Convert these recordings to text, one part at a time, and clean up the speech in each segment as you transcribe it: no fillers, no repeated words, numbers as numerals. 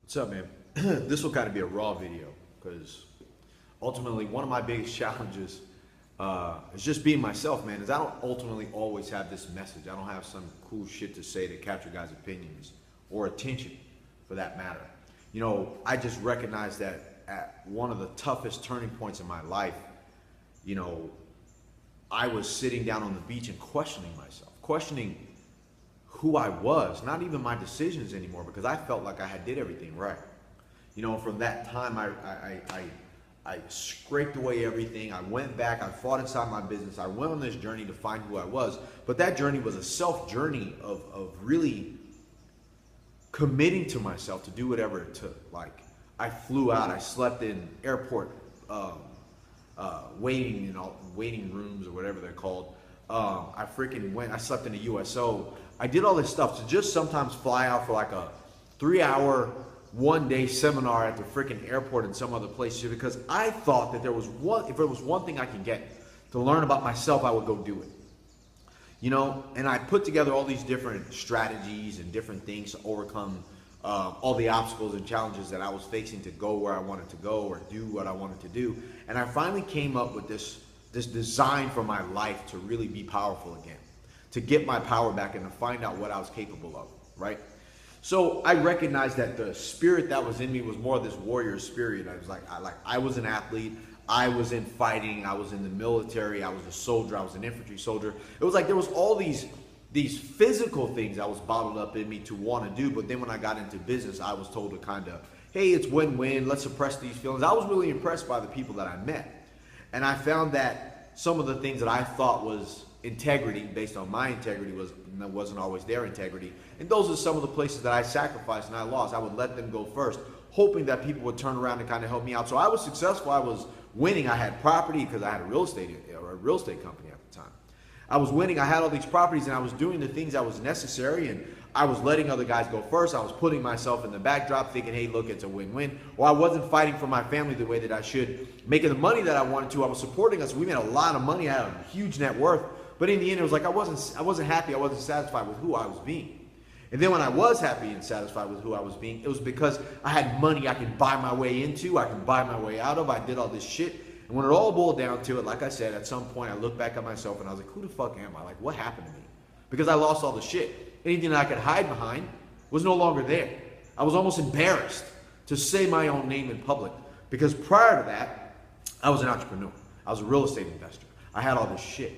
What's up, man? This will kind of be a raw video because ultimately one of my biggest challenges is just being myself, man. Is I don't ultimately always have this message. I don't have some cool shit to say to capture guys' opinions or attention, for that matter. You know, I just recognize that at one of the toughest turning points in my life, you know, I was sitting down on the beach and questioning myself, questioning who I was, not even my decisions anymore, because I felt like I had did everything right. You know, from that time, I scraped away everything. I went back, I fought inside my business. I went on this journey to find who I was, but that journey was a self journey of really committing to myself to do whatever it took. Like, I flew out, I slept in airport waiting rooms or whatever they're called. I freaking went, I slept in a USO. I did all this stuff to just sometimes fly out for like a 3-hour, one-day seminar at the freaking airport in some other place, because I thought that if there was one thing I could get to learn about myself, I would go do it. You know, and I put together all these different strategies and different things to overcome all the obstacles and challenges that I was facing to go where I wanted to go or do what I wanted to do. And I finally came up with this design for my life to really be powerful again, to get my power back and to find out what I was capable of, right? So I recognized that the spirit that was in me was more of this warrior spirit. I was an athlete. I was in fighting. I was in the military. I was a soldier. I was an infantry soldier. It was like there was all these physical things that was bottled up in me to want to do. But then when I got into business, I was told to kind of, hey, it's win-win. Let's suppress these feelings. I was really impressed by the people that I met. And I found that some of the things that I thought was integrity, based on my integrity, wasn't always their integrity. And those are some of the places that I sacrificed and I lost. I would let them go first, hoping that people would turn around and kind of help me out. So I was successful. I was winning. I had property because I had a real estate company at the time. I was winning. I had all these properties and I was doing the things that was necessary, and I was letting other guys go first. I was putting myself in the backdrop thinking, hey, look, it's a win-win. Or I wasn't fighting for my family the way that I should, making the money that I wanted to. I was supporting us. We made a lot of money. I had a huge net worth. But in the end, it was like I wasn't happy. I wasn't satisfied with who I was being. And then when I was happy and satisfied with who I was being, it was because I had money I could buy my way into, I could buy my way out of. I did all this shit. And when it all boiled down to it, like I said, at some point I looked back at myself and I was like, who the fuck am I? Like, what happened to me? Because I lost all the shit. Anything that I could hide behind was no longer there. I was almost embarrassed to say my own name in public, because prior to that, I was an entrepreneur. I was a real estate investor. I had all this shit.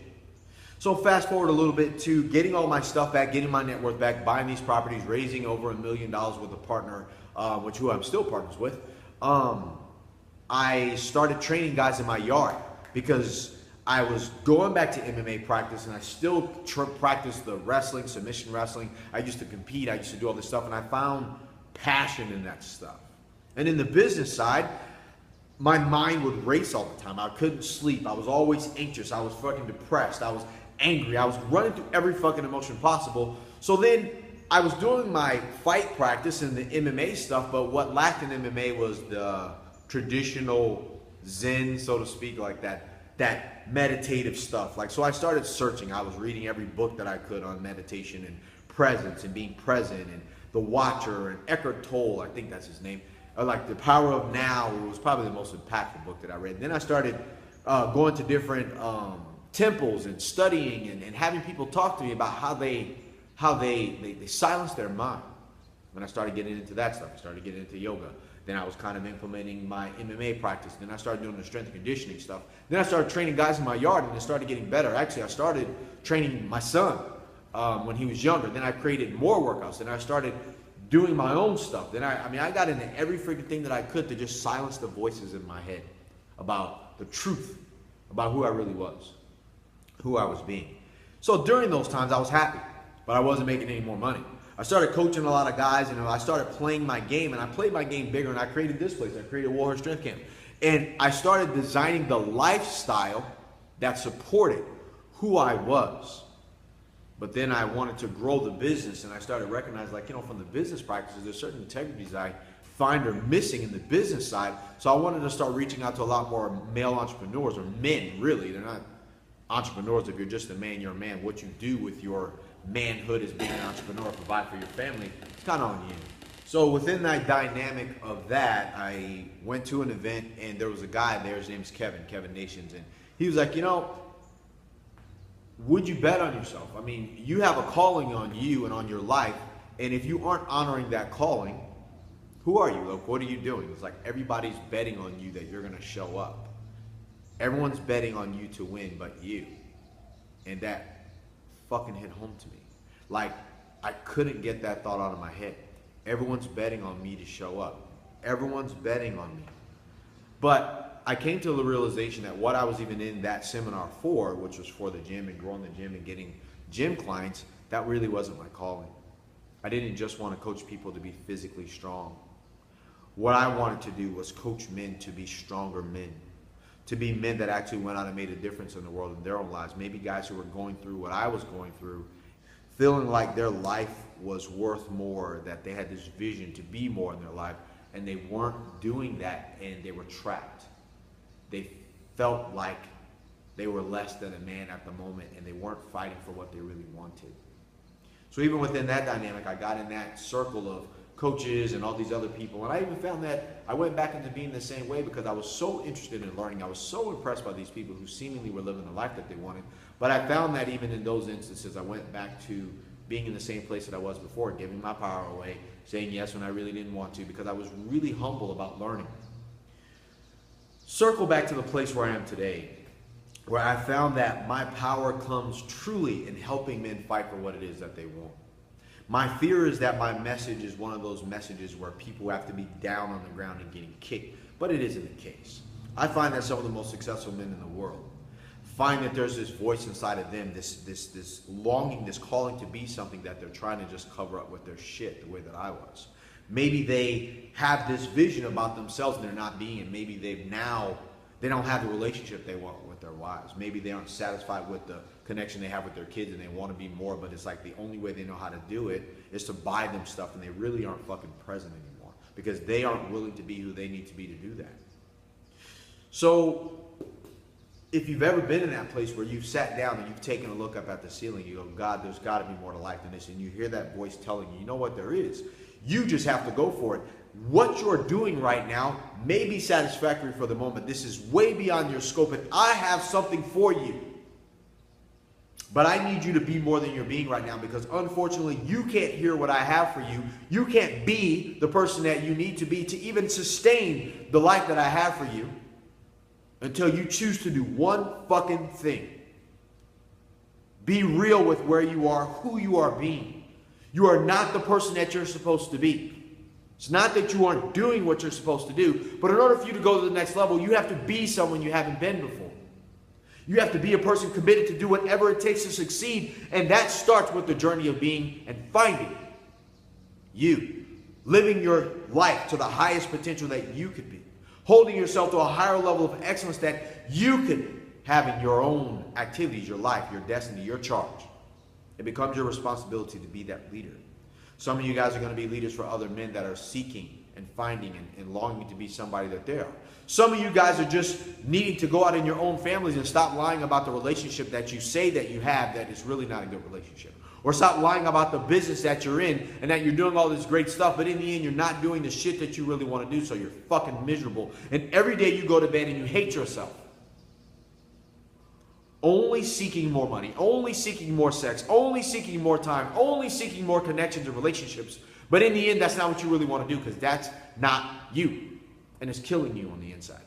So fast forward a little bit to getting all my stuff back, getting my net worth back, buying these properties, raising over $1 million with a partner, who I'm still partners with. I started training guys in my yard because I was going back to MMA practice, and I still practice the wrestling, submission wrestling. I used to compete. I used to do all this stuff, and I found passion in that stuff. And in the business side, my mind would race all the time. I couldn't sleep. I was always anxious. I was fucking depressed. I was angry. I was running through every fucking emotion possible. So then I was doing my fight practice and the MMA stuff, but what lacked in MMA was the traditional Zen, so to speak, like that meditative stuff. Like, so I started searching. I was reading every book that I could on meditation and presence and being present, and The Watcher and Eckhart Tolle, I think that's his name. Like The Power of Now, it was probably the most impactful book that I read. And then I started going to different temples and studying and having people talk to me about how they silence their mind. When I started getting into that stuff, I started getting into yoga. Then I was kind of implementing my MMA practice. Then I started doing the strength and conditioning stuff. Then I started training guys in my yard, and it started getting better. Actually, I started training my son when he was younger. Then I created more workouts. Then I started doing my own stuff. Then I got into every freaking thing that I could to just silence the voices in my head about the truth, about who I really was, who I was being. So during those times, I was happy, but I wasn't making any more money. I started coaching a lot of guys, and I started playing my game, and I played my game bigger, and I created this place. I created Warrior Strength Camp. And I started designing the lifestyle that supported who I was. But then I wanted to grow the business, and I started recognizing, like, you know, from the business practices, there's certain integrities I find are missing in the business side. So I wanted to start reaching out to a lot more male entrepreneurs, or men, really. They're not entrepreneurs. If you're just a man, you're a man. What you do with your manhood as being an entrepreneur, provide for your family, it's kind of on you. So within that dynamic of that, I went to an event and there was a guy there, his name's Kevin Nations, and he was like, would you bet on yourself? I mean, you have a calling on you and on your life, and if you aren't honoring that calling, who are you? Like, what are you doing? It's like everybody's betting on you that you're gonna show up. Everyone's betting on you to win but you. And that fucking hit home to me. Like, I couldn't get that thought out of my head. Everyone's betting on me to show up. Everyone's betting on me. But I came to the realization that what I was even in that seminar for, which was for the gym and growing the gym and getting gym clients, that really wasn't my calling. I didn't just want to coach people to be physically strong. What I wanted to do was coach men to be stronger men. To be men that actually went out and made a difference in the world in their own lives. Maybe guys who were going through what I was going through, feeling like their life was worth more, that they had this vision to be more in their life, and they weren't doing that and they were trapped. They felt like they were less than a man at the moment and they weren't fighting for what they really wanted. So even within that dynamic, I got in that circle of coaches and all these other people, and I even found that I went back into being the same way because I was so interested in learning. I was so impressed by these people who seemingly were living the life that they wanted. But I found that even in those instances, I went back to being in the same place that I was before, giving my power away, saying yes when I really didn't want to, because I was really humble about learning. Circle back to the place where I am today, where I found that my power comes truly in helping men fight for what it is that they want. My fear is that my message is one of those messages where people have to be down on the ground and getting kicked, but it isn't the case. I find that some of the most successful men in the world find that there's this voice inside of them, this longing, this calling to be something that they're trying to just cover up with their shit the way that I was. Maybe they have this vision about themselves and they're not being it. Maybe they don't have the relationship they want with their wives. Maybe they aren't satisfied with the connection they have with their kids and they want to be more, but it's like the only way they know how to do it is to buy them stuff, and they really aren't fucking present anymore because they aren't willing to be who they need to be to do that. So if you've ever been in that place where you've sat down and you've taken a look up at the ceiling, you go, God, there's got to be more to life than this, and you hear that voice telling you, you know what, there is. You just have to go for it. What you're doing right now may be satisfactory for the moment. This is way beyond your scope, and I have something for you. But I need you to be more than you're being right now, because unfortunately you can't hear what I have for you. You can't be the person that you need to be to even sustain the life that I have for you until you choose to do one fucking thing. Be real with where you are, who you are being. You are not the person that you're supposed to be. It's not that you aren't doing what you're supposed to do, but in order for you to go to the next level, you have to be someone you haven't been before. You have to be a person committed to do whatever it takes to succeed, and that starts with the journey of being and finding you. Living your life to the highest potential that you could be. Holding yourself to a higher level of excellence that you could have in your own activities, your life, your destiny, your charge. It becomes your responsibility to be that leader. Some of you guys are going to be leaders for other men that are seeking and finding and longing to be somebody that they are. Some of you guys are just needing to go out in your own families and stop lying about the relationship that you say that you have that is really not a good relationship. Or stop lying about the business that you're in and that you're doing all this great stuff, but in the end you're not doing the shit that you really want to do, so you're fucking miserable. And every day you go to bed and you hate yourself. Only seeking more money, only seeking more sex, only seeking more time, only seeking more connections and relationships. But in the end, that's not what you really want to do, because that's not you. And it's killing you on the inside.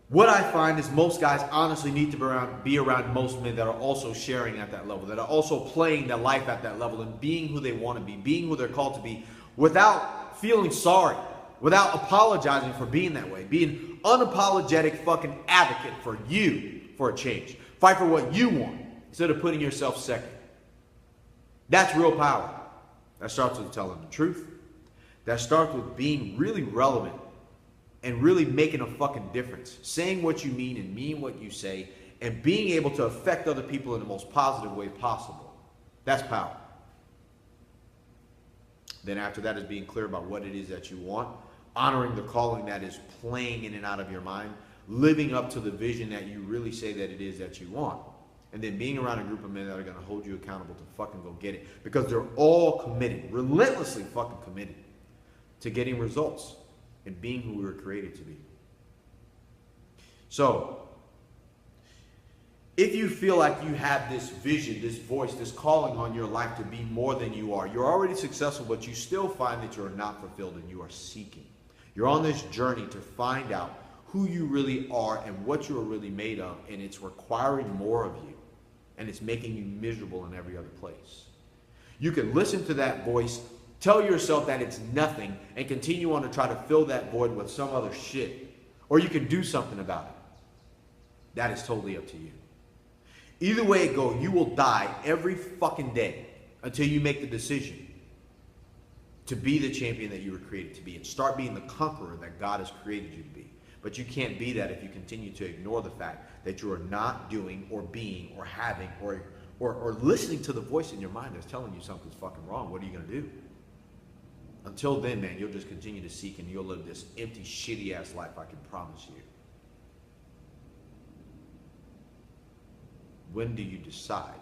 What I find is most guys honestly need to be around most men that are also sharing at that level, that are also playing their life at that level and being who they want to be, being who they're called to be, without feeling sorry, without apologizing for being that way, being unapologetic fucking advocate for you for a change. Fight for what you want instead of putting yourself second. That's real power. That starts with telling the truth. That starts with being really relevant and really making a fucking difference. Saying what you mean and mean what you say, and being able to affect other people in the most positive way possible. That's power. Then after that is being clear about what it is that you want, honoring the calling that is playing in and out of your mind, living up to the vision that you really say that it is that you want. And then being around a group of men that are going to hold you accountable to fucking go get it. Because they're all committed, relentlessly fucking committed to getting results and being who we were created to be. So, if you feel like you have this vision, this voice, this calling on your life to be more than you are, you're already successful, but you still find that you're not fulfilled and you are seeking. You're on this journey to find out who you really are and what you're really made of, and it's requiring more of you, and it's making you miserable in every other place. You can listen to that voice, tell yourself that it's nothing, and continue on to try to fill that void with some other shit. Or you can do something about it. That is totally up to you. Either way it goes, you will die every fucking day until you make the decision to be the champion that you were created to be and start being the conqueror that God has created you to be. But you can't be that if you continue to ignore the fact that you are not doing or being or having or listening to the voice in your mind that's telling you something's fucking wrong. What are you going to do? Until then, man, you'll just continue to seek and you'll live this empty, shitty-ass life, I can promise you. When do you decide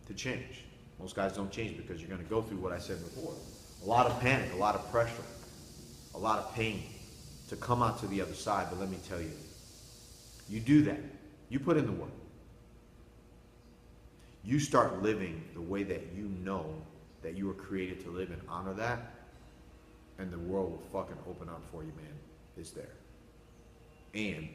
to change? Most guys don't change because you're going to go through what I said before. A lot of panic, a lot of pressure, a lot of pain to come out to the other side. But let me tell you, you do that. You put in the work. You start living the way that you know that you were created to live and honor that, and the world will fucking open up for you, man. It's there. And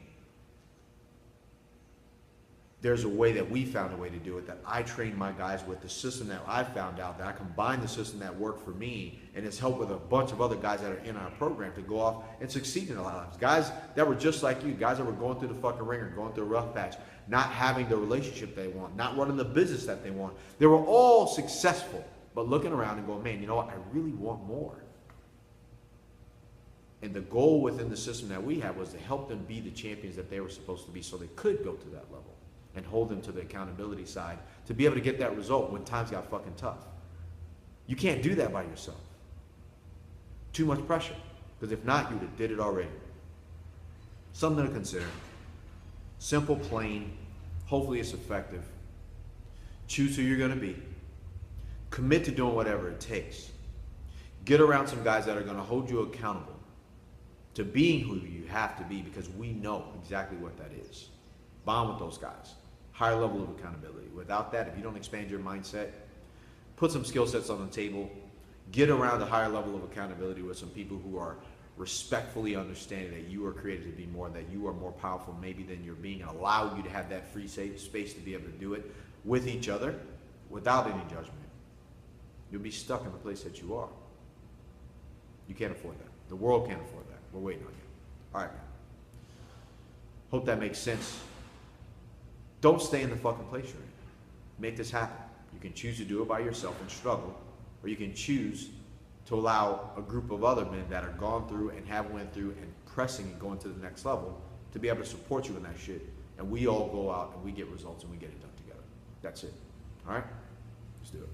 there's a way that we found a way to do it, that I trained my guys with, the system that I found out, that I combined the system that worked for me, and it's helped with a bunch of other guys that are in our program to go off and succeed in a lot of times. Guys that were just like you, guys that were going through the fucking ringer, going through a rough patch, not having the relationship they want, not running the business that they want. They were all successful, but looking around and going, man, you know what? I really want more. And the goal within the system that we had was to help them be the champions that they were supposed to be so they could go to that level and hold them to the accountability side to be able to get that result when times got fucking tough. You can't do that by yourself. Too much pressure. Because if not, you would have did it already. Something to consider. Simple, plain. Hopefully it's effective. Choose who you're going to be. Commit to doing whatever it takes. Get around some guys that are going to hold you accountable to being who you have to be, because we know exactly what that is. Bond with those guys. Higher level of accountability. Without that, if you don't expand your mindset, put some skill sets on the table, get around a higher level of accountability with some people who are respectfully understanding that you are created to be more, that you are more powerful maybe than you're being, and allow you to have that free space to be able to do it with each other without any judgment. You'll be stuck in the place that you are. You can't afford that. The world can't afford that. We're waiting on you. All right, man. Hope that makes sense. Don't stay in the fucking place you're in. Make this happen. You can choose to do it by yourself and struggle, or you can choose to allow a group of other men that are gone through and have went through and pressing and going to the next level to be able to support you in that shit. And we all go out and we get results and we get it done together. That's it. All right? Let's do it.